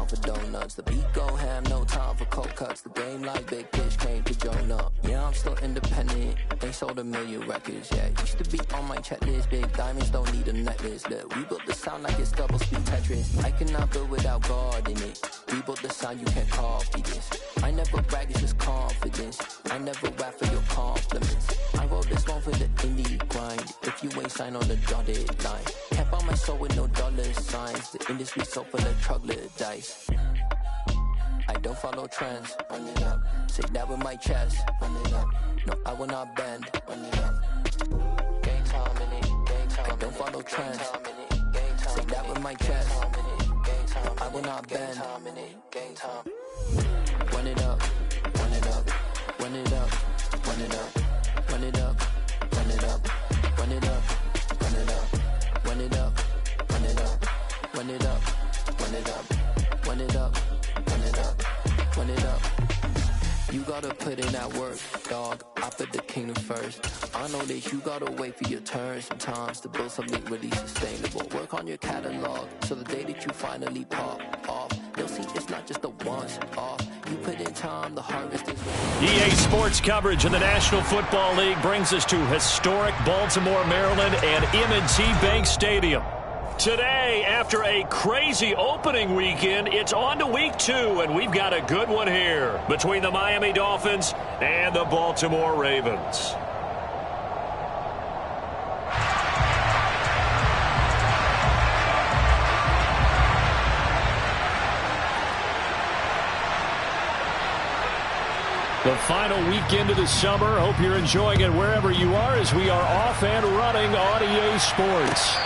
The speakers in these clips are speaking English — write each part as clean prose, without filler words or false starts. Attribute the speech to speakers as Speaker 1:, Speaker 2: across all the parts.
Speaker 1: time for donuts. The beat go ham, no time for cold cuts. The game like Big Fish came to Jonah. Yeah, I'm still independent. They sold 1 million records, yeah. Used to be on my checklist. Big diamonds don't need a necklace. Look, we built the sound like it's double speed Tetris. I cannot build without God in it. We built the sound, you can't copy this. I never brag, it's just confidence. I never rap for your compliments. I wrote this one for the indie grind. If you ain't signed on the dotted line, can't buy my soul with no dollar signs. The industry so full of troglodytes. I don't follow trends. Run it up. Say that with my chest. Run it up. No, I will not bend. Run it up. Gang time in it. Gang time. I don't follow trends. Say that with my chest. No, I will not bend. Gang time. Run it up. Run it up. Run it up. Run it up. Run it up. Run it up. Run it up. Run it up. Run it up. Run it up. Run it up. Run it up. Run it up. Run it up. Run it up. You gotta put in that work, dog. I put the kingdom first. I know that you gotta wait for your turn sometimes to build something really sustainable. Work on your catalog, so the day that you finally pop off, you'll see it's not just a once off. You put in time, the harvest is ready.
Speaker 2: EA Sports coverage of the National Football League brings us to historic Baltimore, Maryland and M&T Bank Stadium. Today, after a crazy opening weekend, it's on to week 2, and we've got a good one here between the Miami Dolphins and the Baltimore Ravens. The final weekend of the summer. Hope you're enjoying it wherever you are as we are off and running on EA Sports.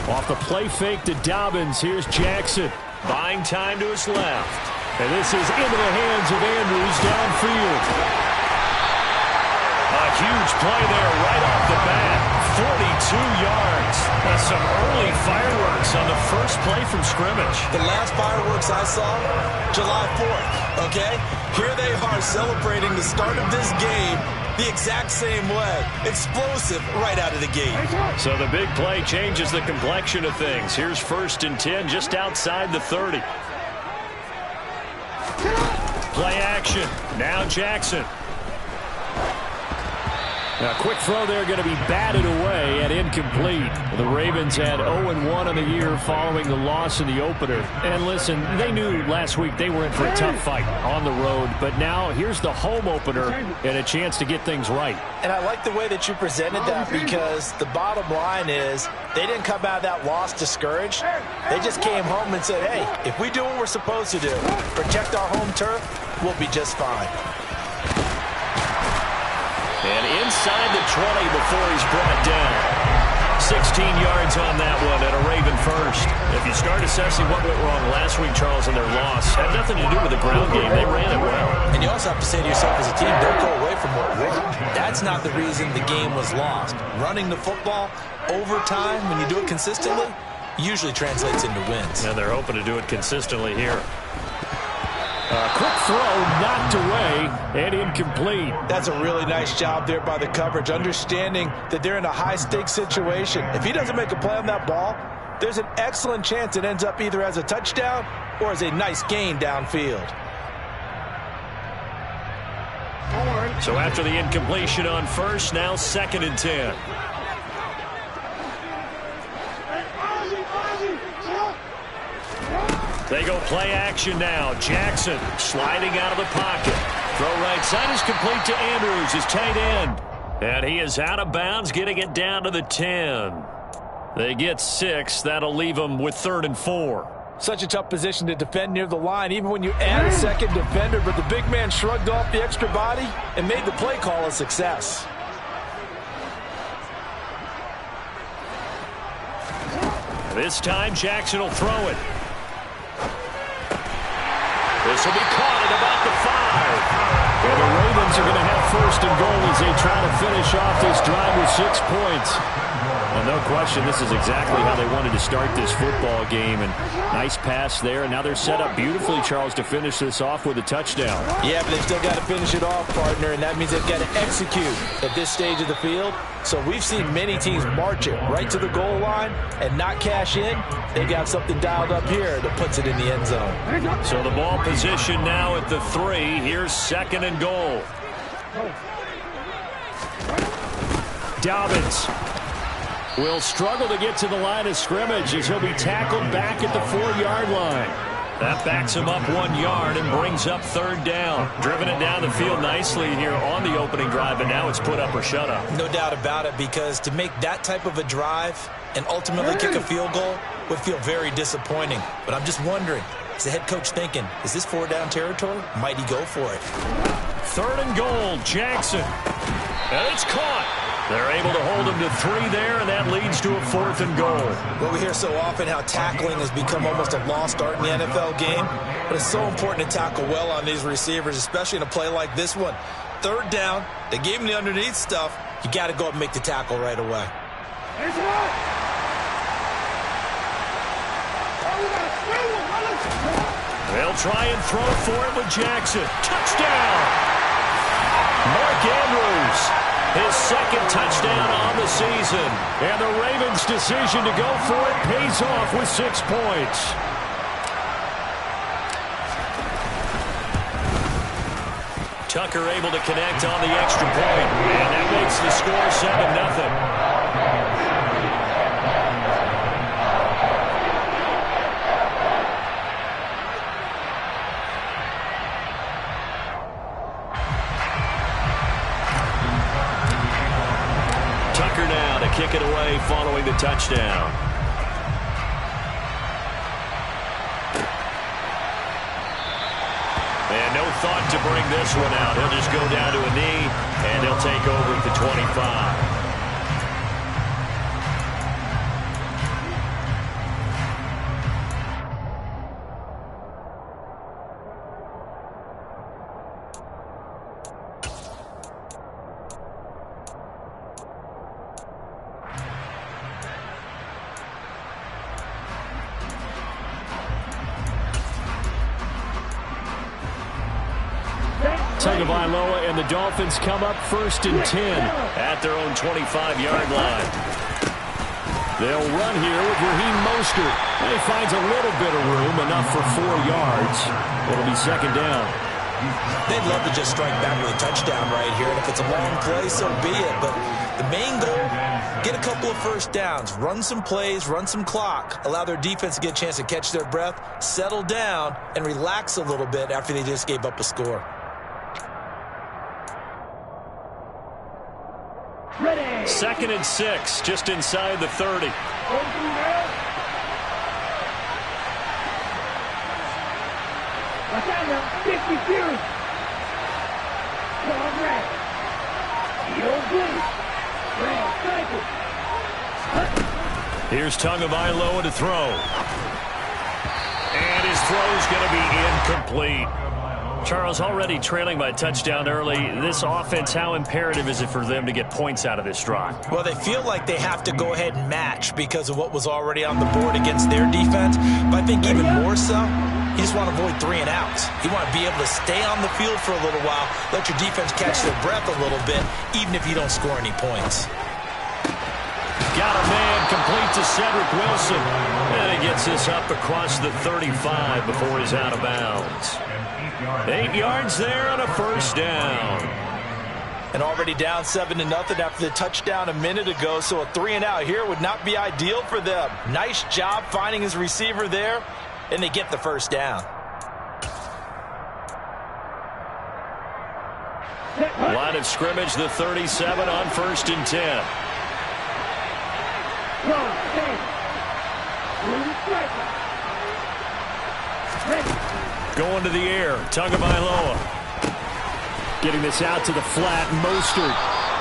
Speaker 2: Off the play fake to Dobbins. Here's Jackson. Buying time to his left. And this is into the hands of Andrews downfield. A huge play there right off the bat. 42 yards. That's some early fireworks on the first play from scrimmage.
Speaker 3: The last fireworks I saw, July 4th, okay? Here they are celebrating the start of this game the exact same way. Explosive right out of the gate.
Speaker 2: So the big play changes the complexion of things. Here's 1st and 10 just outside the 30. Play action. Now Jackson. A quick throw there going to be batted away and incomplete. The Ravens had 0-1 in the year following the loss in the opener. And listen, they knew last week they were in for a tough fight on the road. But now here's the home opener and a chance to get things right.
Speaker 4: And I like the way that you presented that because the bottom line is they didn't come out of that loss discouraged. They just came home and said, hey, if we do what we're supposed to do, protect our home turf, we'll be just fine.
Speaker 2: And inside the 20 before he's brought down. 16 yards on that one and a Raven first. If you start assessing what went wrong last week, Charles, in their loss, had nothing to do with the ground game. They ran it well.
Speaker 3: And you also have to say to yourself as a team, don't go away from what worked. That's not the reason the game was lost. Running the football over time, when you do it consistently, usually translates into wins.
Speaker 2: And they're hoping to do it consistently here. A quick throw knocked away and incomplete.
Speaker 4: That's a really nice job there by the coverage, understanding that they're in a high-stakes situation. If he doesn't make a play on that ball, there's an excellent chance it ends up either as a touchdown or as a nice gain downfield.
Speaker 2: So after the incompletion on first, now 2nd and 10. They go play action now. Jackson sliding out of the pocket. Throw right side is complete to Andrews, his tight end. And he is out of bounds, getting it down to the 10. They get 6. That'll leave them with 3rd and 4.
Speaker 4: Such a tough position to defend near the line, even when you add a second defender. But the big man shrugged off the extra body and made the play call a success.
Speaker 2: This time Jackson will throw it. This will be caught at about the 5. And the Ravens are going to have first and goal as they try to finish off this drive with 6 points. Well, no question, this is exactly how they wanted to start this football game. And nice pass there. And now they're set up beautifully, Charles, to finish this off with a touchdown.
Speaker 4: Yeah, but they've still got to finish it off, partner. And that means they've got to execute at this stage of the field. So we've seen many teams march it right to the goal line and not cash in. They got something dialed up here that puts it in the end zone.
Speaker 2: So the ball position now at the 3. Here's second and goal. Dobbins will struggle to get to the line of scrimmage as he'll be tackled back at the 4-yard line. That backs him up 1 yard and brings up third down. Driven it down the field nicely here on the opening drive, and now it's put up or shut up.
Speaker 3: No doubt about it, because to make that type of a drive and ultimately kick a field goal would feel very disappointing. But I'm just wondering, is the head coach thinking, is this 4-down territory? Might he go for it?
Speaker 2: Third and goal, Jackson. And it's caught. They're able to hold him to 3 there, and that leads to a 4th and goal.
Speaker 3: Well, we hear so often how tackling has become almost a lost art in the NFL game, but it's so important to tackle well on these receivers, especially in a play like this one. Third down, they gave him the underneath stuff. You got to go up and make the tackle right away.
Speaker 2: They'll try and throw for it with Jackson. Touchdown! Mark Andrews, his second touchdown on the season. And the Ravens' decision to go for it pays off with 6 points. Tucker able to connect on the extra point. And that makes the score 7-0. Now to kick it away following the touchdown. And no thought to bring this one out. He'll just go down to a knee, and he'll take over at the 25. Tagovailoa and the Dolphins come up 1st and 10 at their own 25-yard line. They'll run here with Raheem Mostert. He finds a little bit of room, enough for 4 yards. It'll be second down.
Speaker 3: They'd love to just strike back with a touchdown right here, and if it's a long play, so be it. But the main goal, get a couple of first downs, run some plays, run some clock, allow their defense to get a chance to catch their breath, settle down, and relax a little bit after they just gave up a score.
Speaker 2: Ready. 2nd and 6, just inside the 30. Here's Tagovailoa to throw. And his throw's going to be incomplete. Charles, already trailing by a touchdown early. This offense, how imperative is it for them to get points out of this drive?
Speaker 3: Well, they feel like they have to go ahead and match because of what was already on the board against their defense. But I think even more so, you just want to avoid 3 and outs. You want to be able to stay on the field for a little while, let your defense catch their breath a little bit, even if you don't score any points.
Speaker 2: Got a man complete to Cedric Wilson. And he gets this up across the 35 before he's out of bounds. 8 yards there on a first down.
Speaker 4: And already down 7-0 after the touchdown a minute ago, so a 3 and out here would not be ideal for them. Nice job finding his receiver there, and they get the first down.
Speaker 2: Line of scrimmage, the 37 on 1st and 10. Going to the air, Tagovailoa. Getting this out to the flat, Mostert.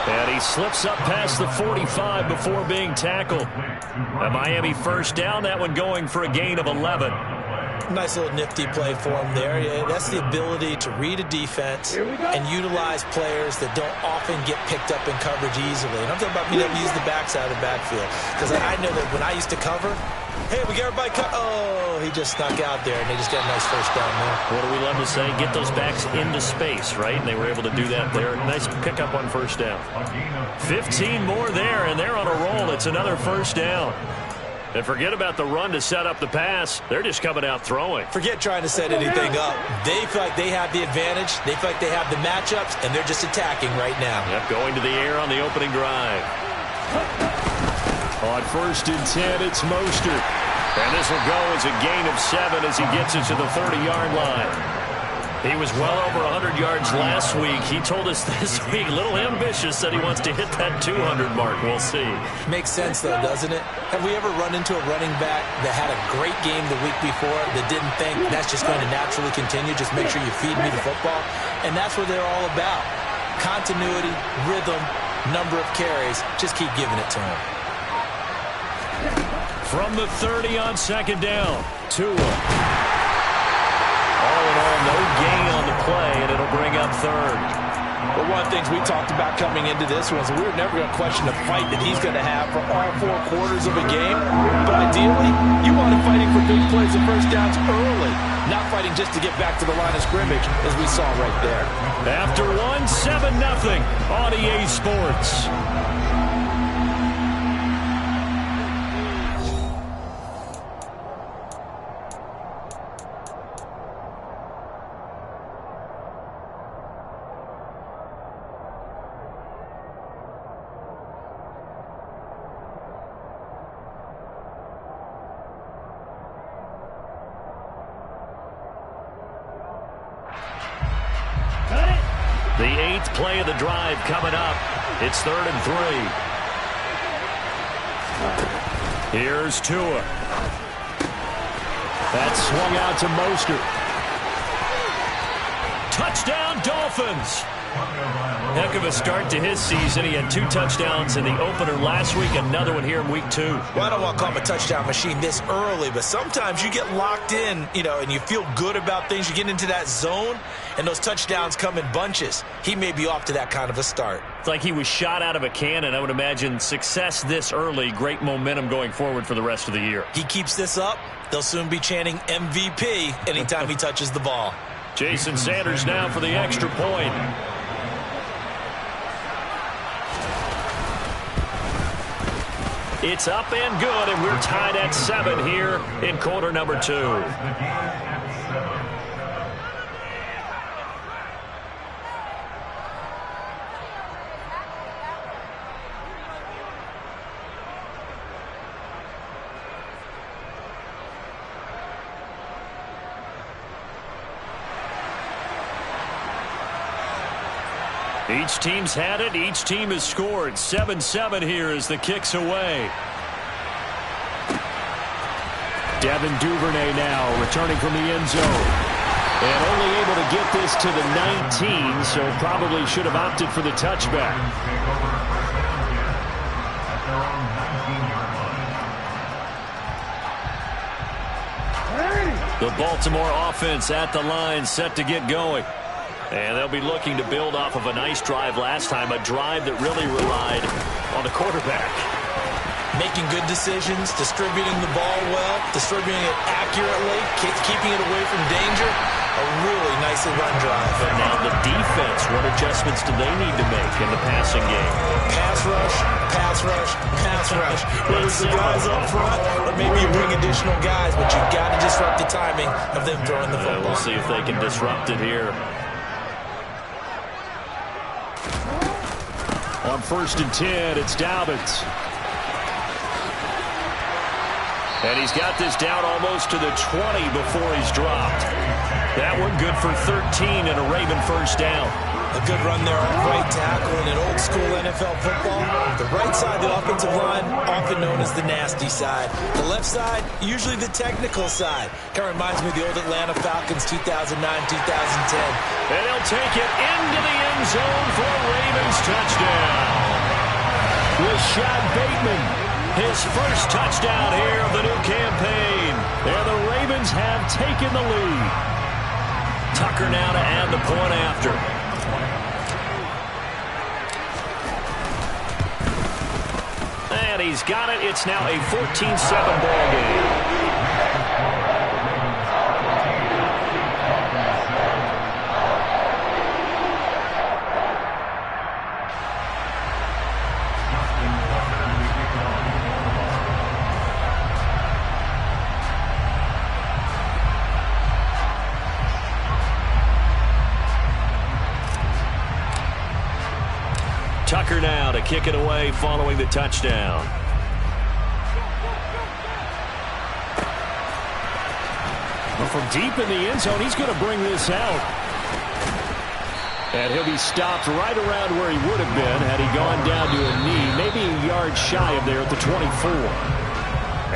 Speaker 2: And he slips up past the 45 before being tackled. A Miami first down, that one going for a gain of 11.
Speaker 3: Nice little nifty play for him there. Yeah, that's the ability to read a defense and utilize players that don't often get picked up in coverage easily. And I'm talking about being able to use the backside of the backfield. Because I know that when I used to cover, hey, we got everybody oh, he just snuck out there, and they just got a nice first down there.
Speaker 2: What do we love to say? Get those backs into space, right? And they were able to do that there. Nice pickup on first down. 15 more there, and they're on a roll. It's another first down. And forget about the run to set up the pass. They're just coming out throwing.
Speaker 3: Forget trying to set anything up. They feel like they have the advantage. They feel like they have the matchups, and they're just attacking right now.
Speaker 2: Yep, going to the air on the opening drive. On 1st and 10, it's Mostert. And this will go as a gain of 7 as he gets it to the 30-yard line. He was well over 100 yards last week. He told us this week, a little ambitious, that he wants to hit that 200 mark. We'll see.
Speaker 3: Makes sense, though, doesn't it? Have we ever run into a running back that had a great game the week before that didn't think that's just going to naturally continue? Just make sure you feed me the football. And that's what they're all about. Continuity, rhythm, number of carries. Just keep giving it to him.
Speaker 2: From the 30 on 2nd down, Tua. All in all, no gain on the play, and it'll bring up 3rd.
Speaker 4: Well, one of the things we talked about coming into this was we were never going to question the fight that he's going to have for all 4 quarters of a game. But ideally, you want him fighting for big plays and first downs early, not fighting just to get back to the line of scrimmage, as we saw right there.
Speaker 2: After 7-0 on EA Sports. The 8th play of the drive coming up. It's 3rd and 3. Here's Tua. That's swung out to Mostert. Touchdown, Dolphins. Heck of a start to his season. He had 2 touchdowns in the opener last week, another one here in week 2.
Speaker 3: Well, I don't want to call him a touchdown machine this early, but sometimes you get locked in, and you feel good about things. You get into that zone, and those touchdowns come in bunches. He may be off to that kind of a start.
Speaker 2: It's like he was shot out of a cannon. I would imagine success this early, great momentum going forward for the rest of the year.
Speaker 3: He keeps this up, they'll soon be chanting MVP anytime he touches the ball.
Speaker 2: Jason Sanders now for the extra point. It's up and good, and we're tied at 7 here in quarter number 2. Each team's had it. Each team has scored. 7-7 here as the kick's away. Devin Duvernay now returning from the end zone. And only able to get this to the 19, so probably should have opted for the touchback. The Baltimore offense at the line, set to get going. And they'll be looking to build off of a nice drive last time, a drive that really relied on the quarterback.
Speaker 3: Making good decisions, distributing the ball well, distributing it accurately, keeping it away from danger. A really nicely run drive.
Speaker 2: But now the defense, what adjustments do they need to make in the passing game?
Speaker 3: Pass rush, pass rush, pass rush. Whether it's the guys up front or maybe you bring additional guys, but you've got to disrupt the timing of them throwing the football.
Speaker 2: We'll see if they can disrupt it here. On 1st and 10, it's Dobbins. And he's got this down almost to the 20 before he's dropped. That one good for 13 and a Raven first down.
Speaker 3: A good run there off right tackle in an old-school NFL football. The right side, the offensive line, often known as the nasty side. The left side, usually the technical side. Kind of reminds me of the old Atlanta Falcons 2009-2010.
Speaker 2: And he'll take it into the end zone for a Ravens touchdown. Rashad Bateman, his first touchdown here of the new campaign. And the Ravens have taken the lead. Tucker now to add the point after. And he's got it. It's now a 14-7 ball game. Tucker now to kick it away following the touchdown. Well, from deep in the end zone, he's going to bring this out. And he'll be stopped right around where he would have been had he gone down to a knee, maybe a yard shy of there at the 24.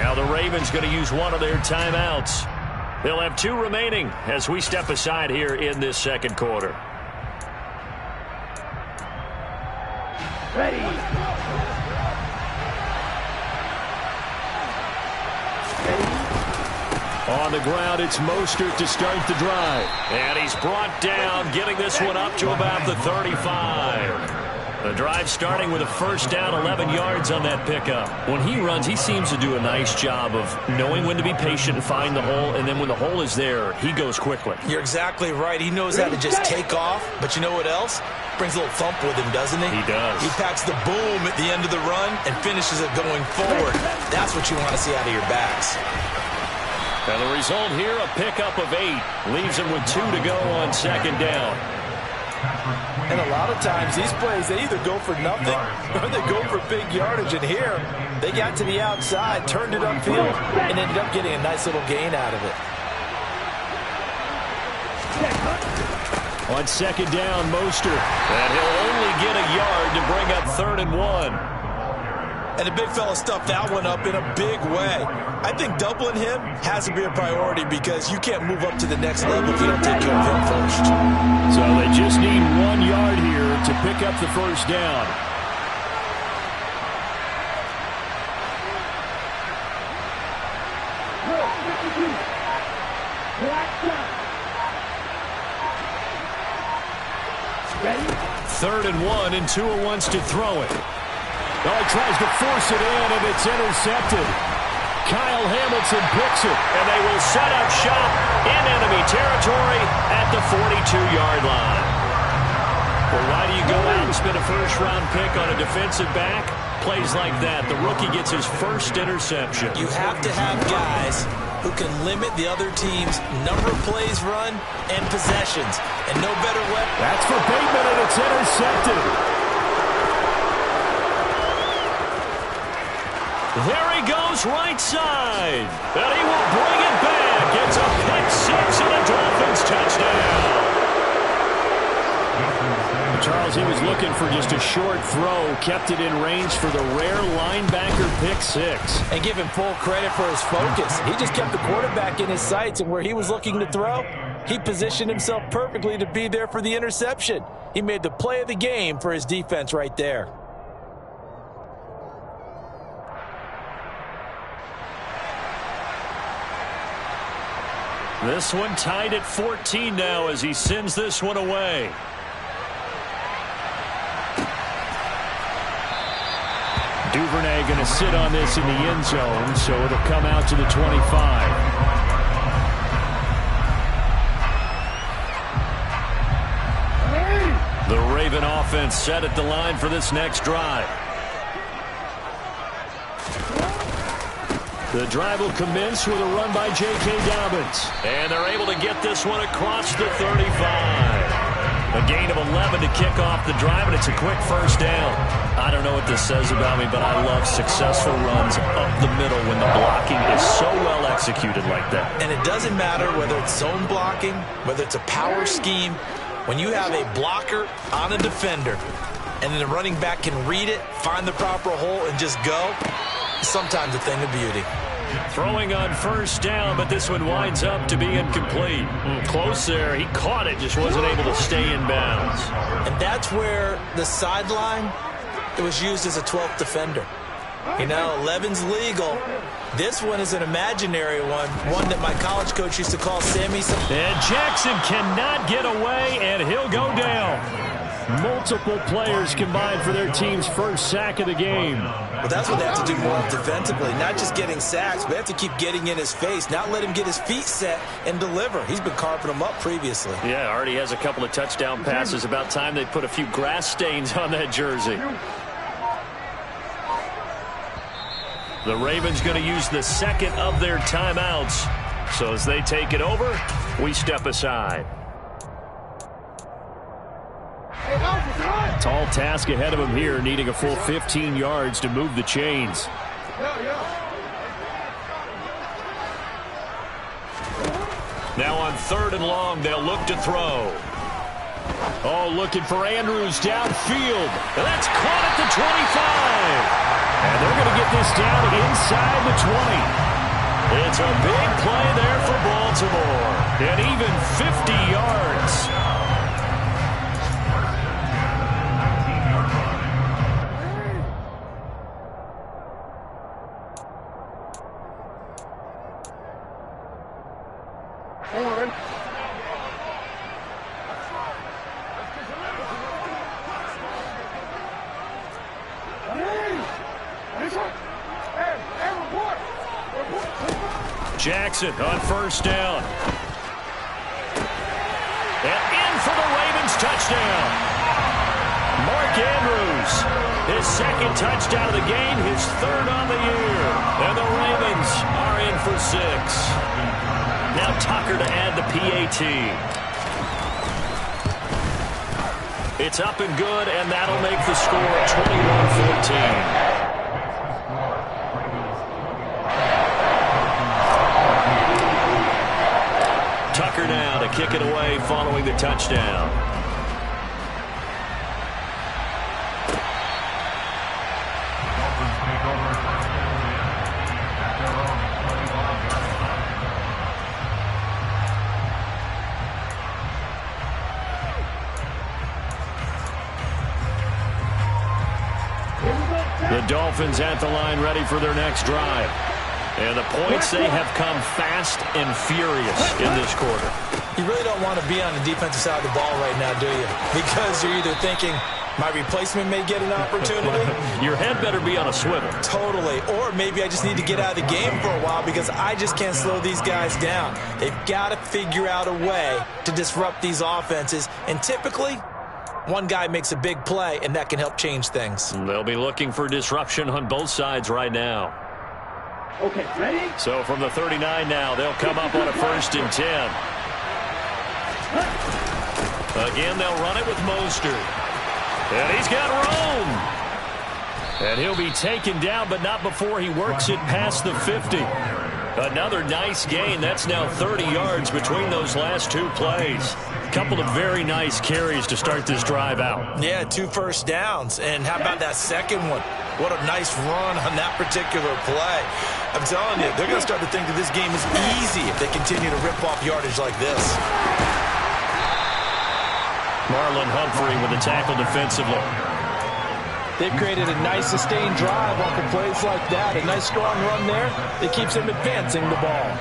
Speaker 2: Now the Ravens going to use one of their timeouts. They'll have 2 remaining as we step aside here in this second quarter.
Speaker 5: Ready.
Speaker 2: On the ground, it's Mostert to start the drive. And he's brought down, getting this one up to about the 35. The drive starting with a first down, 11 yards on that pickup. When he runs, he seems to do a nice job of knowing when to be patient and find the hole, and then when the hole is there, he goes quickly.
Speaker 3: You're exactly right. He knows how to just take off, but you know what else? Brings a little thump with him, doesn't he?
Speaker 2: He does.
Speaker 3: He packs the boom at the end of the run and finishes it going forward. That's what you want to see out of your backs.
Speaker 2: And the result here, a pickup of 8. Leaves him with 2 to go on second down.
Speaker 4: And a lot of times, these plays, they either go for nothing or they go for big yardage. And here, they got to the outside, turned it upfield, and ended up getting a nice little gain out of it.
Speaker 2: On second down, Mostert. And he'll only get a yard to bring up 3rd and 1.
Speaker 3: And the big fella stuffed that one up in a big way. I think doubling him has to be a priority because you can't move up to the next level if you don't take care of him first.
Speaker 2: So they just need 1 yard here to pick up the first down.
Speaker 5: Ready?
Speaker 2: 3rd and 1, and Tua wants to throw it. Oh, he tries to force it in, and it's intercepted. Kyle Hamilton picks it, and they will set up shop in enemy territory at the 42-yard line. Well, why do you go out and spend a first-round pick on a defensive back? Plays like that, the rookie gets his first interception.
Speaker 3: You have to have guys who can limit the other team's number of plays run and possessions, and no better weapon.
Speaker 2: That's for Bateman, and it's intercepted. There he goes, right side. And he will bring it back. It's a pick 6 and a Dolphins touchdown. Charles, he was looking for just a short throw, kept it in range for the rare linebacker pick 6.
Speaker 4: And give him full credit for his focus. He just kept the quarterback in his sights, and where he was looking to throw, he positioned himself perfectly to be there for the interception. He made the play of the game for his defense right there.
Speaker 2: This one tied at 14 now as he sends this one away. Duvernay going to sit on this in the end zone, so it'll come out to the 25. The Raven offense set at the line for this next drive. The drive will commence with a run by J.K. Dobbins. And they're able to get this one across the 35. A gain of 11 to kick off the drive, and it's a quick first down. I don't know what this says about me, but I love successful runs up the middle when the blocking is so well executed like that.
Speaker 3: And it doesn't matter whether it's zone blocking, whether it's a power scheme. When you have a blocker on a defender, and then the running back can read it, find the proper hole, and just go, sometimes a thing of beauty.
Speaker 2: Throwing on first down, but this one winds up to be incomplete. Close there. He caught it, just wasn't able to stay in bounds.
Speaker 3: And that's where the sideline, it was used as a 12th defender. You know, 11's legal. This one is an imaginary one that my college coach used to call Sammy.
Speaker 2: And Jackson cannot get away, and he'll go down. Multiple players combined for their team's first sack of the game.
Speaker 3: Well, that's what they have to do more defensively, not just getting sacks, but they have to keep getting in his face, not let him get his feet set and deliver. He's been carving them up previously.
Speaker 2: Yeah, already has a couple of touchdown passes. About time they put a few grass stains on that jersey. The Ravens going to use the second of their timeouts. So as they take it over, we step aside. Tall task ahead of him here, needing a full 15 yards to move the chains. Now on 3rd and long, they'll look to throw. Oh, looking for Andrews downfield. That's caught at the 25. And they're going to get this down inside the 20. It's a big play there for Baltimore. And even 50 yards. Jackson on first down. And in for the Ravens touchdown. Mark Andrews, his second touchdown of the game, his 3rd on the year. And the Ravens are in for 6. Now Tucker to add the PAT. It's up and good, and that'll make the score 21-14. Tucker now to kick it away following the touchdown. The Dolphins at the line ready for their next drive. And the points, they have come fast and furious in this quarter.
Speaker 3: You really don't want to be on the defensive side of the ball right now, do you? Because you're either thinking, my replacement may get an opportunity.
Speaker 2: Your head better be on a swivel.
Speaker 3: Totally. Or maybe I just need to get out of the game for a while because I just can't slow these guys down. They've got to figure out a way to disrupt these offenses. And typically, one guy makes a big play, and that can help change things.
Speaker 2: They'll be looking for disruption on both sides right now.
Speaker 5: Okay, ready?
Speaker 2: So from the 39 now, they'll come up on a 1st and 10. Again, they'll run it with Mostert. And he's got Rome. And he'll be taken down, but not before he works it past the 50. Another nice gain. That's now 30 yards between those last 2 plays. A couple of very nice carries to start this drive out.
Speaker 3: Yeah, 2 first downs. And how about that second one? What a nice run on that particular play. I'm telling you, they're going to start to think that this game is easy if they continue to rip off yardage like this.
Speaker 2: Marlon Humphrey with a tackle defensively.
Speaker 4: They've created a nice sustained drive off of plays like that. A nice strong run there that keeps them advancing the ball.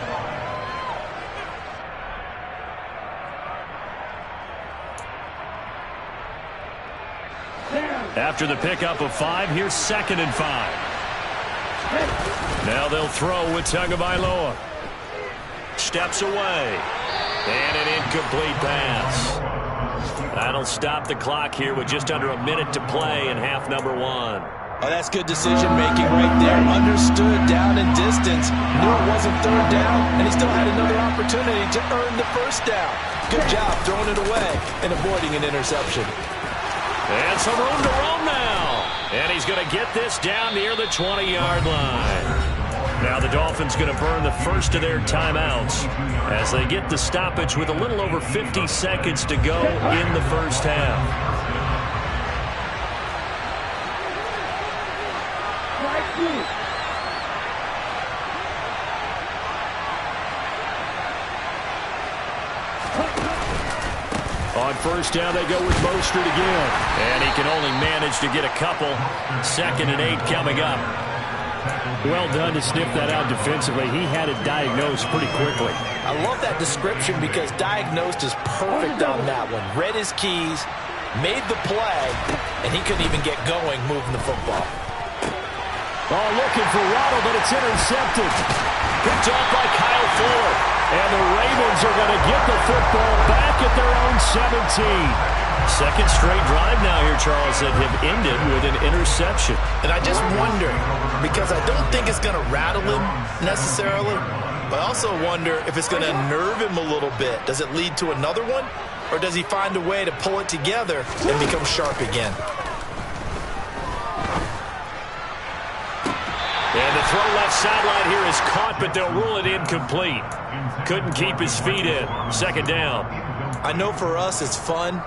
Speaker 2: After the pickup of 5, here's 2nd and 5. Now they'll throw with Tagovailoa. Steps away. And an incomplete pass. That'll stop the clock here with just under a minute to play in half number 1.
Speaker 4: Oh, that's good decision-making right there. Understood down and distance. Knew it wasn't 3rd down, and he still had another opportunity to earn the 1st down. Good job throwing it away and avoiding an interception.
Speaker 2: And some room to roam now. And he's going to get this down near the 20-yard line. Now the Dolphins going to burn the first of their timeouts as they get the stoppage with a little over 50 seconds to go in the first half. On first down, they go with Mostert again. And he can only manage to get a couple. 2nd and 8 coming up. Well done to sniff that out defensively. He had it diagnosed pretty quickly.
Speaker 4: I love that description because diagnosed is perfect on that one. Read his keys, made the play, and he couldn't even get going moving the football.
Speaker 2: Oh, looking for Waddle, but it's intercepted. Picked off by Kyle Fuller. And the Ravens are going to get the football back at their own 17. Second straight drive now here, Charles, that have ended with an interception.
Speaker 4: And I just wonder, because I don't think it's going to rattle him necessarily, but I also wonder if it's going to unnerve him a little bit. Does it lead to another one? Or does he find a way to pull it together and become sharp again?
Speaker 2: And the throw left sideline here is caught, but they'll rule it incomplete. Couldn't keep his feet in. 2nd down.
Speaker 3: I know for us it's fun,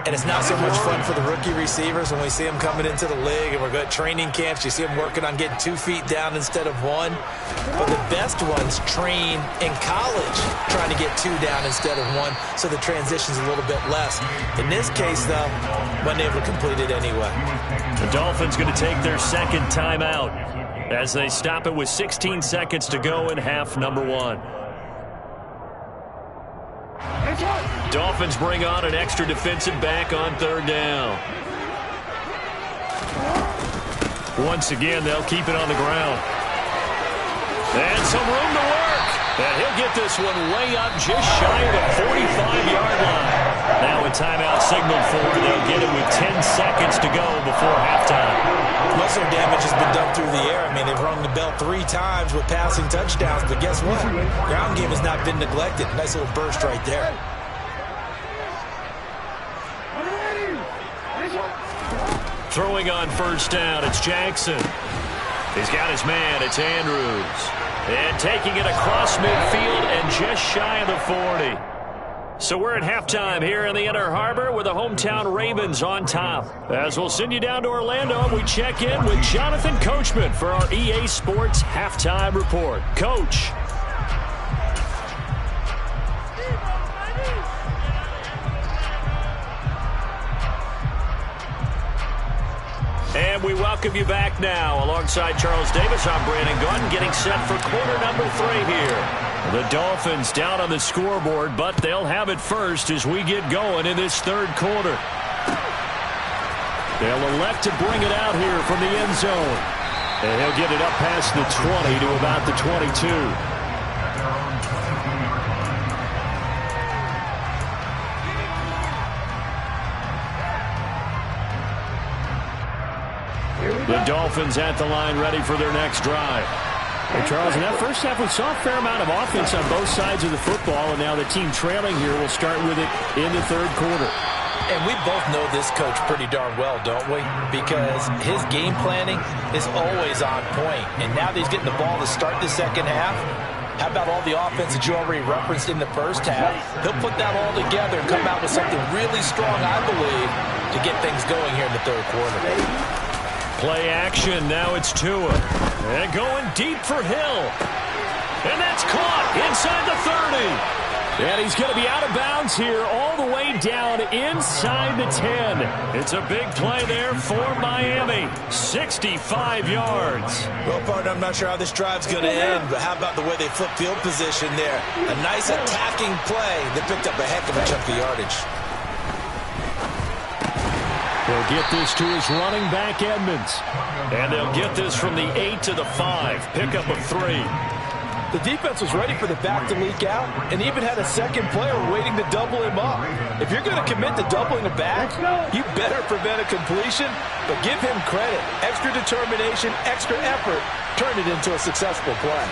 Speaker 3: and it's not so much fun for the rookie receivers when we see them coming into the league and we're going to training camps. You see them working on getting 2 feet down instead of 1. But the best ones train in college trying to get 2 down instead of 1, so the transition's a little bit less. In this case, though, wasn't able to complete it anyway.
Speaker 2: The Dolphins going to take their 2nd timeout as they stop it with 16 seconds to go in half number 1. Dolphins bring on an extra defensive back on 3rd down. Once again, they'll keep it on the ground. And some room to work. And he'll get this one way up just shy of the 45-yard line. Now a timeout signaled for. They'll get it with 10 seconds to go before halftime.
Speaker 3: Most of their damage has been done through the air. I mean, they've rung the bell 3 times with passing touchdowns, but guess what? Ground game has not been neglected. Nice little burst right there.
Speaker 2: Throwing on first down, it's Jackson. He's got his man, it's Andrews. And taking it across midfield and just shy of the 40. So we're at halftime here in the Inner Harbor with the hometown Ravens on top. As we'll send you down to Orlando, we check in with Jonathan Coachman for our EA Sports Halftime Report. Coach. And we welcome you back now. Alongside Charles Davis, I'm Brandon Gaudin, getting set for quarter number 3 here. The Dolphins down on the scoreboard, but they'll have it first as we get going in this 3rd quarter. They'll elect to bring it out here from the end zone. And he'll get it up past the 20 to about the 22. The Dolphins at the line ready for their next drive. Hey, Charles, in that first half, we saw a fair amount of offense on both sides of the football, and now the team trailing here will start with it in the 3rd quarter.
Speaker 4: And we both know this coach pretty darn well, don't we? Because his game planning is always on point. And now that he's getting the ball to start the 2nd half, how about all the offense that you already referenced in the first half? He'll put that all together and come out with something really strong, I believe, to get things going here in the 3rd quarter.
Speaker 2: Play action. Now it's Tua. And going deep for Hill. And that's caught inside the 30. And he's going to be out of bounds here all the way down inside the 10. It's a big play there for Miami. 65 yards.
Speaker 3: Well, partner, I'm not sure how this drive's going to end, but how about the way they flip field position there? A nice attacking play that picked up a heck of a chunk of yardage.
Speaker 2: They'll get this to his running back, Edmonds. And they'll get this from the 8 to the 5. Pickup of 3.
Speaker 4: The defense was ready for the back to leak out and even had a second player waiting to double him up. If you're going to commit to doubling a back, you better prevent a completion, but give him credit. Extra determination, extra effort turned it into a successful play.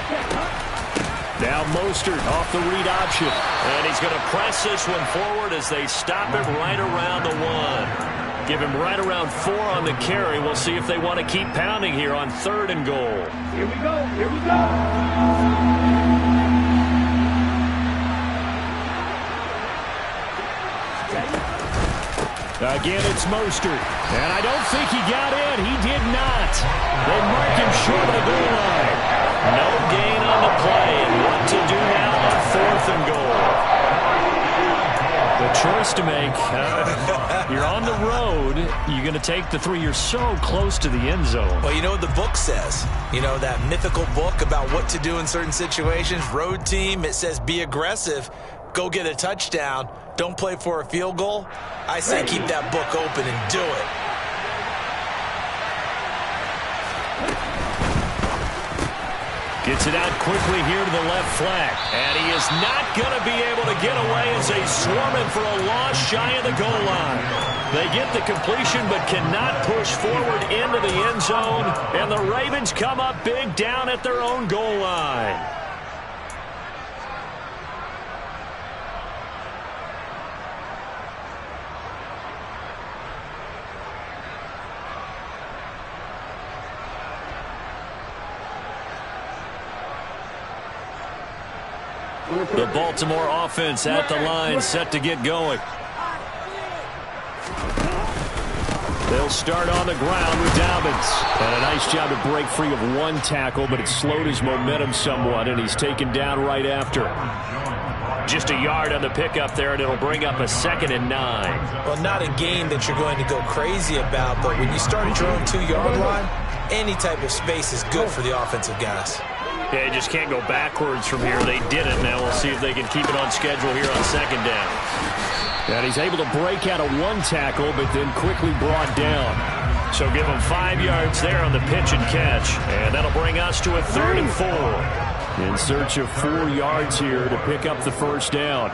Speaker 2: Now Mostert off the read option. And he's going to press this one forward as they stop it right around the 1. Give him right around 4 on the carry. We'll see if they want to keep pounding here on 3rd and goal.
Speaker 5: Here we go. Here we go.
Speaker 2: Again, it's Mostert. And I don't think he got in. He did not. They mark him short of the goal line. No gain on the play. And what to do now on 4th and goal? The choice to make. You're on the road. You're going to take the 3. You're so close to the end zone.
Speaker 3: Well, you know what the book says. You know, that mythical book about what to do in certain situations. Road team, it says be aggressive. Go get a touchdown. Don't play for a field goal. I say keep that book open and do it.
Speaker 2: Gets it out quickly here to the left flank. And he is not going to be able to get away as they swarm him for a loss shy of the goal line. They get the completion but cannot push forward into the end zone. And the Ravens come up big down at their own goal line. The Baltimore offense at the line, set to get going. They'll start on the ground with Dobbins. And a nice job to break free of 1 tackle, but it slowed his momentum somewhat, and he's taken down right after. Just a yard on the pickup there, and it'll bring up a 2nd and 9.
Speaker 3: Well, not a game that you're going to go crazy about, but when you start at your own 2-yard line, any type of space is good for the offensive guys.
Speaker 2: Yeah, you just can't go backwards from here. They did it. Now we'll see if they can keep it on schedule here on 2nd down. And he's able to break out of 1 tackle, but then quickly brought down. So give him 5 yards there on the pitch and catch. And that'll bring us to a 3rd and 4. In search of 4 yards here to pick up the 1st down.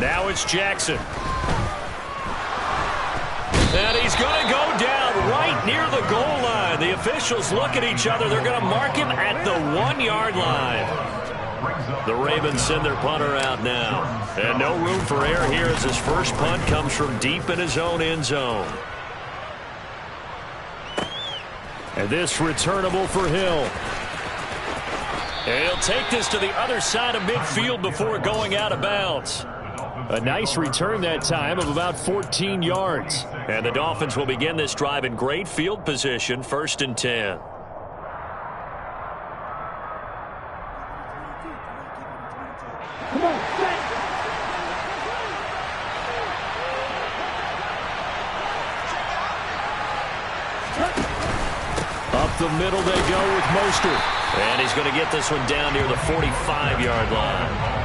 Speaker 2: Now it's Jackson. And he's going to go down right near the goal line. The officials look at each other. They're going to mark him at the 1-yard line. The Ravens send their punter out now. And no room for error here as his first punt comes from deep in his own end zone. And this returnable for Hill. And he'll take this to the other side of midfield before going out of bounds. A nice return that time of about 14 yards. And the Dolphins will begin this drive in great field position, 1st and 10.
Speaker 5: Come on, set.
Speaker 2: Up the middle they go with Mostert. And he's going to get this one down near the 45-yard line.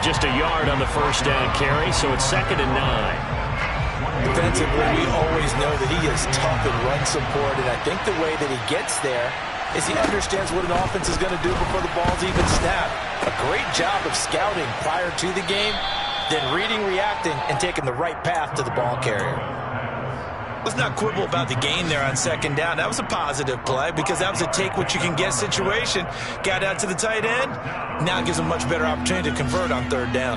Speaker 2: Just a yard on the 1st down carry, so it's 2nd and 9.
Speaker 4: Defensively, we always know that he is tough in run support, and I think the way that he gets there is he understands what an offense is going to do before the ball's even snapped. A great job of scouting prior to the game, then reading, reacting, and taking the right path to the ball carrier.
Speaker 3: Let's not quibble about the gain there on 2nd down. That was a positive play because that was a take-what-you-can-get situation. Got out to the tight end. Now gives him a much better opportunity to convert on 3rd down.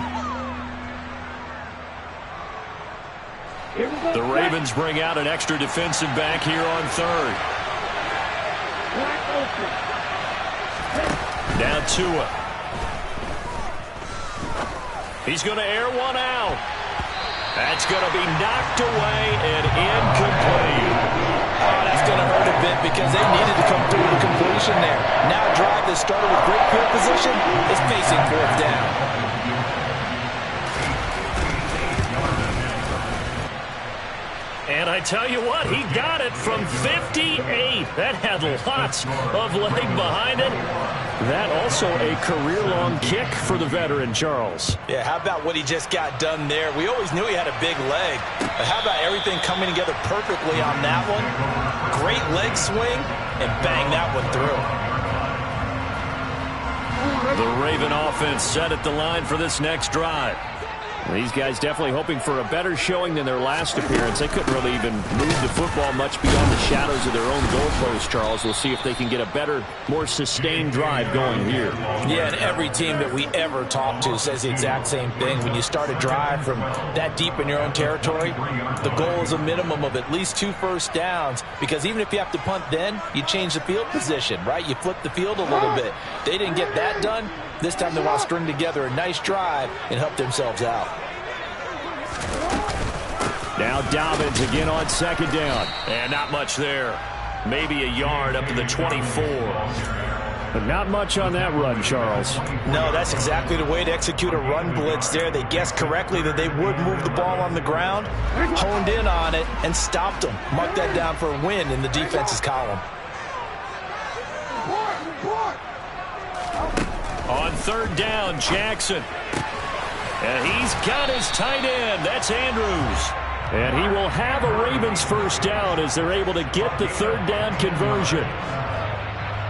Speaker 2: The Ravens bring out an extra defensive back here on 3rd. Now Tua. He's going to air one out. That's going to be knocked away and incomplete.
Speaker 4: Oh, that's going to hurt a bit because they needed to come through with a completion there. Now a drive that started with great field position is facing 4th down.
Speaker 2: And I tell you what, he got it from 58. That had lots of leg behind it. That also a career-long kick for the veteran, Charles.
Speaker 4: Yeah, how about what he just got done there? We always knew he had a big leg. But how about everything coming together perfectly on that one? Great leg swing, and bang that one through.
Speaker 2: The Raven offense set at the line for this next drive. These guys definitely hoping for a better showing than their last appearance. They couldn't really even move the football much beyond the shadows of their own goalpost, Charles. We'll see if they can get a better, more sustained drive going here.
Speaker 4: Yeah, and every team that we ever talk to says the exact same thing. When you start a drive from that deep in your own territory, the goal is a minimum of at least 2 first downs, because even if you have to punt then, you change the field position, right? You flip the field a little bit. They didn't get that done. This time they want to string together a nice drive and help themselves out.
Speaker 2: Now Dobbins again on second down. And not much there. Maybe a yard up to the 24. But not much on that run, Charles.
Speaker 4: No, that's exactly the way to execute a run blitz there. They guessed correctly that they would move the ball on the ground, honed in on it, and stopped them. Mark that down for a win in the defense's column.
Speaker 2: On third down, Jackson. And he's got his tight end. That's Andrews. And he will have a Ravens first down as they're able to get the third down conversion.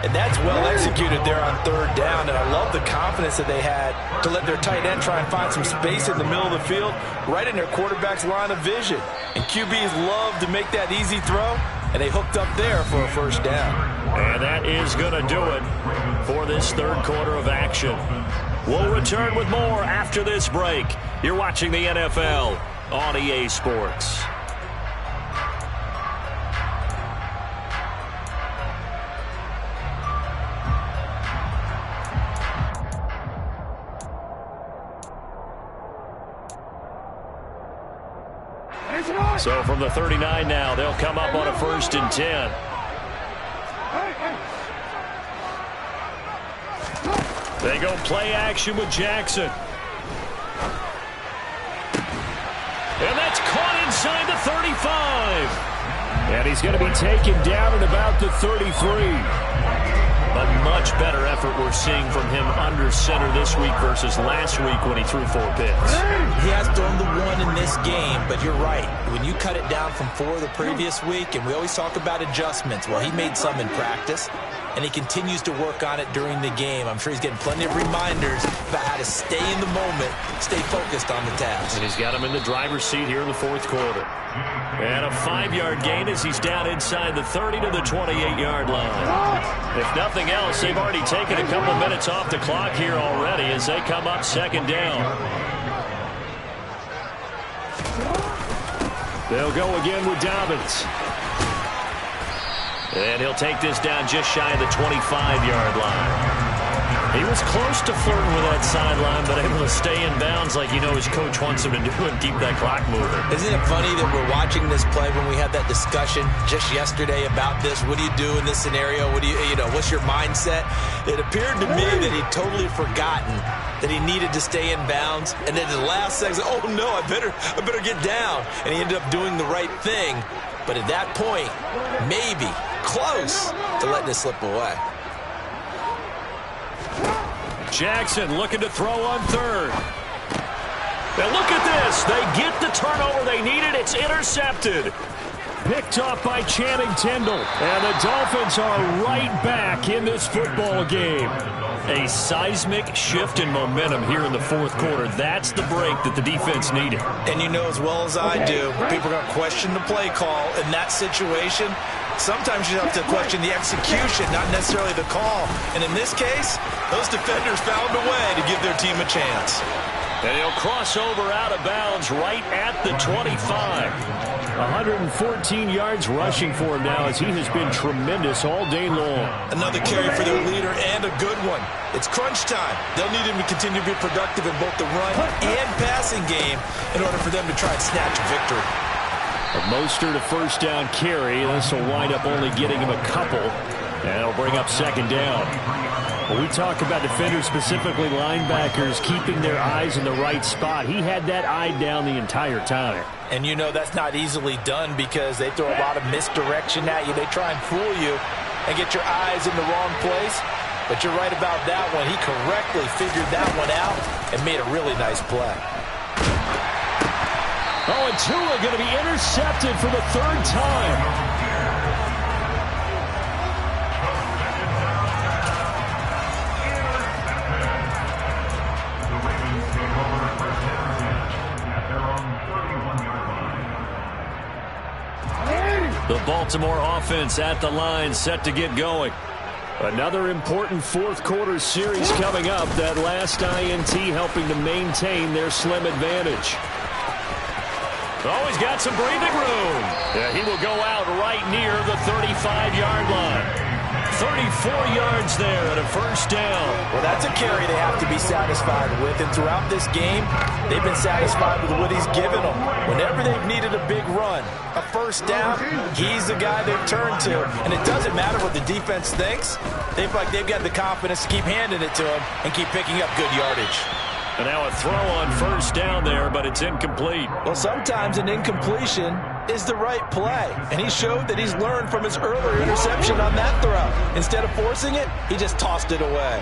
Speaker 4: And that's well executed there on third down. And I love the confidence that they had to let their tight end try and find some space in the middle of the field, right in their quarterback's line of vision. And QBs love to make that easy throw, and they hooked up there for a first down.
Speaker 2: And that is going to do it for this third quarter of action. We'll return with more after this break. You're watching the NFL on EA Sports. So from the 39 now, they'll come up on a 1st and 10. They go play action with Jackson. And that's caught inside the 35. And he's going to be taken down at about the 33. A much better effort we're seeing from him under center this week versus last week when he threw 4 picks.
Speaker 3: He has thrown the 1 in this game, but you're right. When you cut it down from 4 the previous week, and we always talk about adjustments, well, he made some in practice, and he continues to work on it during the game. I'm sure he's getting plenty of reminders about how to stay in the moment, stay focused on the task.
Speaker 2: And he's got him in the driver's seat here in the 4th quarter. And a 5-yard gain as he's down inside the 30 to the 28-yard line. If nothing else, they've already taken a couple minutes off the clock here already as they come up 2nd down. They'll go again with Dobbins. And he'll take this down just shy of the 25-yard line. He was close to flirting with that sideline, but able to stay in bounds like his coach wants him to do and keep that clock moving.
Speaker 3: Isn't it funny that we're watching this play when we had that discussion just yesterday about this? What do you do in this scenario? What do what's your mindset? It appeared to me that he'd totally forgotten that he needed to stay in bounds, and then at the last second, oh no, I better get down. And he ended up doing the right thing. But at that point, maybe close to letting it slip away.
Speaker 2: Jackson looking to throw on 3rd. Now look at this. They get the turnover they needed. It's intercepted. Picked off by Channing Tindall. And the Dolphins are right back in this football game. A seismic shift in momentum here in the 4th quarter. That's the break that the defense needed.
Speaker 4: And you know as well as I do, people are going to question the play call in that situation. Sometimes you have to question the execution, not necessarily the call. And in this case, those defenders found a way to give their team a chance.
Speaker 2: And he'll cross over out of bounds right at the 25. 114 yards rushing for him now as he has been tremendous all day long.
Speaker 4: Another carry for their leader and a good one. It's crunch time. They'll need him to continue to be productive in both the run and passing game in order for them to try and snatch a victory.
Speaker 2: Mostert a first down carry. This will wind up only getting him a couple. And it'll bring up 2nd down. When we talk about defenders, specifically linebackers, keeping their eyes in the right spot, he had that eye down the entire time.
Speaker 4: And that's not easily done because they throw a lot of misdirection at you. They try and fool you and get your eyes in the wrong place. But you're right about that one. He correctly figured that one out and made a really nice play.
Speaker 2: Oh, and Tua going to be intercepted for the 3rd time. The Baltimore offense at the line, set to get going. Another important fourth quarter series coming up. That last INT helping to maintain their slim advantage. Oh, he's got some breathing room. Yeah, he will go out right near the 35-yard line. 34 yards there and a first down.
Speaker 4: Well, that's a carry they have to be satisfied with. And throughout this game, they've been satisfied with what he's given them. Whenever they've needed a big run, a first down, he's the guy they've turned to. And it doesn't matter what the defense thinks. They feel like they've got the confidence to keep handing it to him and keep picking up good yardage.
Speaker 2: And now a throw on first down there, but it's incomplete.
Speaker 4: Well, sometimes an incompletion is the right play. And he showed that he's learned from his earlier interception on that throw. Instead of forcing it, he just tossed it away.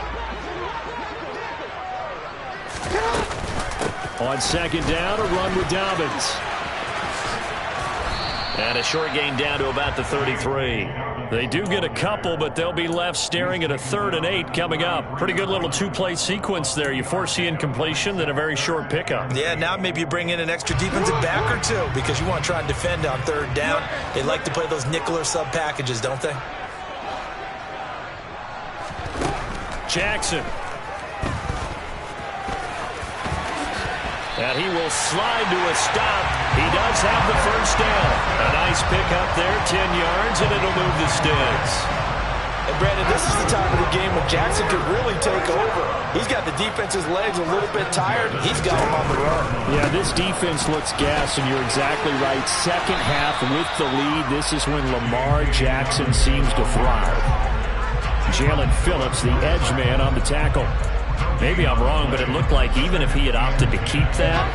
Speaker 2: On second down, a run with Dobbins. And a short gain down to about the 33. They do get a couple, but they'll be left staring at a 3rd and 8 coming up. Pretty good little two-play sequence there. You force the incompletion, then a very short pickup.
Speaker 3: Yeah, now maybe you bring in an extra defensive back or two because you want to try and defend on 3rd down. They like to play those nickel or sub packages, don't they?
Speaker 2: Jackson. And he will slide to a stop. He does have the first down. A nice pick up there, 10 yards, and it'll move the sticks.
Speaker 4: And Brandon, this is the time of the game when Jackson could really take over. He's got the defense's legs a little bit tired. He's got him on the run.
Speaker 2: Yeah, this defense looks gassed, and you're exactly right. Second half with the lead, this is when Lamar Jackson seems to thrive. Jalen Phillips, the edge man on the tackle. Maybe I'm wrong, but it looked like even if he had opted to keep that,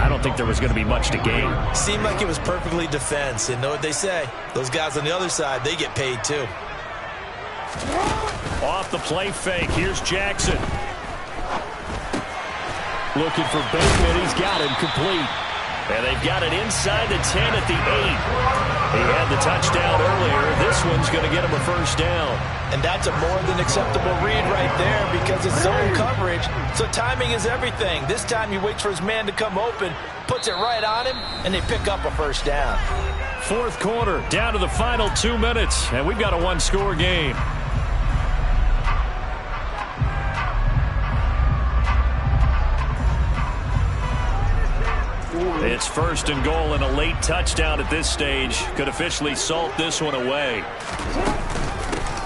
Speaker 2: I don't think there was going to be much to gain.
Speaker 3: Seemed like it was perfectly defense. And know what they say? Those guys on the other side, they get paid too.
Speaker 2: Off the play fake, here's Jackson. Looking for Bateman, he's got him complete. And they've got it inside the 10 at the 8. He had the touchdown earlier. This one's going to get him a first down.
Speaker 4: And that's a more than acceptable read right there because it's zone coverage. So timing is everything. This time he waits for his man to come open, puts it right on him, and they pick up a first down.
Speaker 2: Fourth quarter, down to the final 2 minutes, and we've got a one-score game. It's first and goal, and a late touchdown at this stage could officially salt this one away.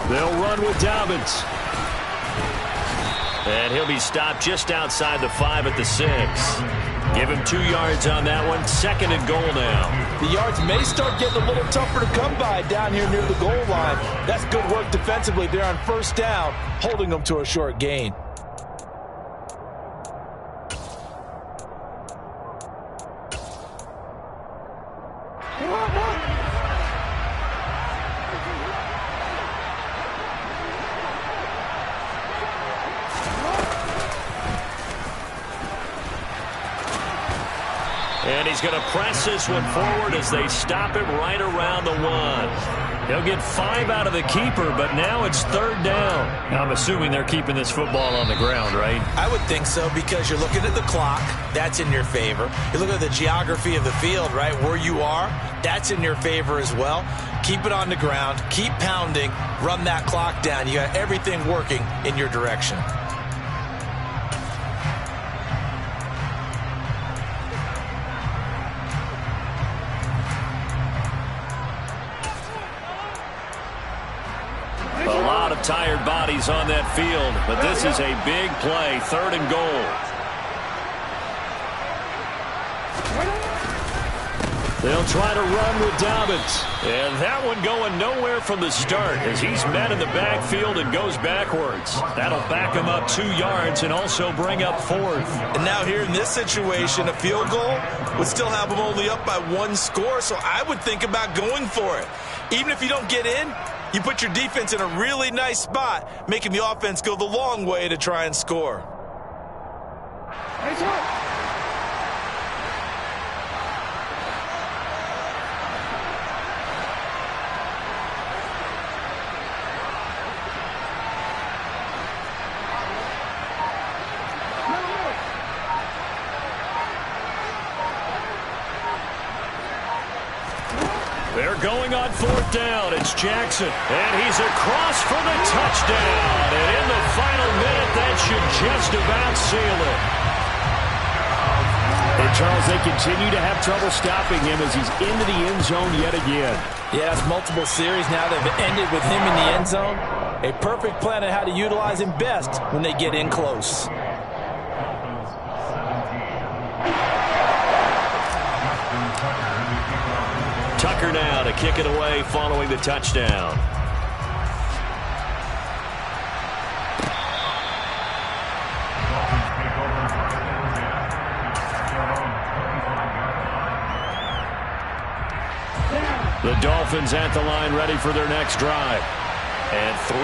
Speaker 2: They'll run with Dobbins. And he'll be stopped just outside the 5 at the 6. Give him 2 yards on that one. Second and goal now.
Speaker 4: The yards may start getting a little tougher to come by down here near the goal line. That's good work defensively there on first down, holding them to a short gain.
Speaker 2: And he's going to press this one forward as they stop him right around the 1. He'll get 5 out of the keeper, but now it's 3rd down. Now I'm assuming they're keeping this football on the ground, right?
Speaker 3: I would think so because you're looking at the clock. That's in your favor. You look at the geography of the field, right, where you are. That's in your favor as well. Keep it on the ground. Keep pounding. Run that clock down. You got everything working in your direction.
Speaker 2: Tired bodies on that field, but this is a big play. 3rd and goal. They'll try to run with Dobbins. And that one going nowhere from the start as he's met in the backfield and goes backwards. That'll back him up 2 yards and also bring up 4th.
Speaker 3: And now here in this situation, a field goal would still have them only up by 1 score, so I would think about going for it. Even if you don't get in, you put your defense in a really nice spot, making the offense go the long way to try and score.
Speaker 2: They're They're going on 4th down. It's Jackson. And he's across for the touchdown. And in the final minute, that should just about seal it.
Speaker 6: And, Charles, they continue to have trouble stopping him as he's into the end zone yet again.
Speaker 4: Yeah, that's multiple series now that have ended with him in the end zone. A perfect plan on how to utilize him best when they get in close.
Speaker 2: Tucker now to kick it away following the touchdown. The Dolphins at the line ready for their next drive. And 3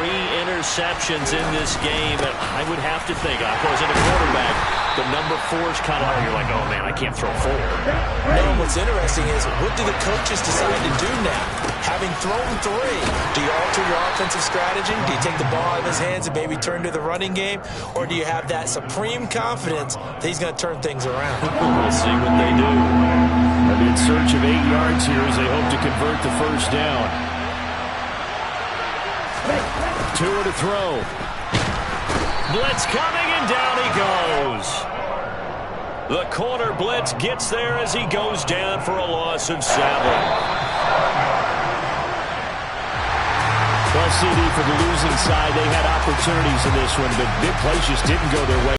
Speaker 2: interceptions in this game. And I would have to think, I suppose, in a quarterback, the number 4 is kind of, you're like, oh, man, I can't throw 4.
Speaker 3: No, what's interesting is, what do the coaches decide to do now? Having thrown 3, do you alter your offensive strategy? Do you take the ball out of his hands and maybe turn to the running game? Or do you have that supreme confidence that he's going to turn things around?
Speaker 2: We'll see what they do.
Speaker 6: And in search of 8 yards here as they hope to convert the first down. Tua to throw.
Speaker 2: Blitz coming, and down he goes. The corner blitz gets there as he goes down for a loss of 7.
Speaker 6: Well, CD, for the losing side, they had opportunities in this one, but big plays just didn't go their way.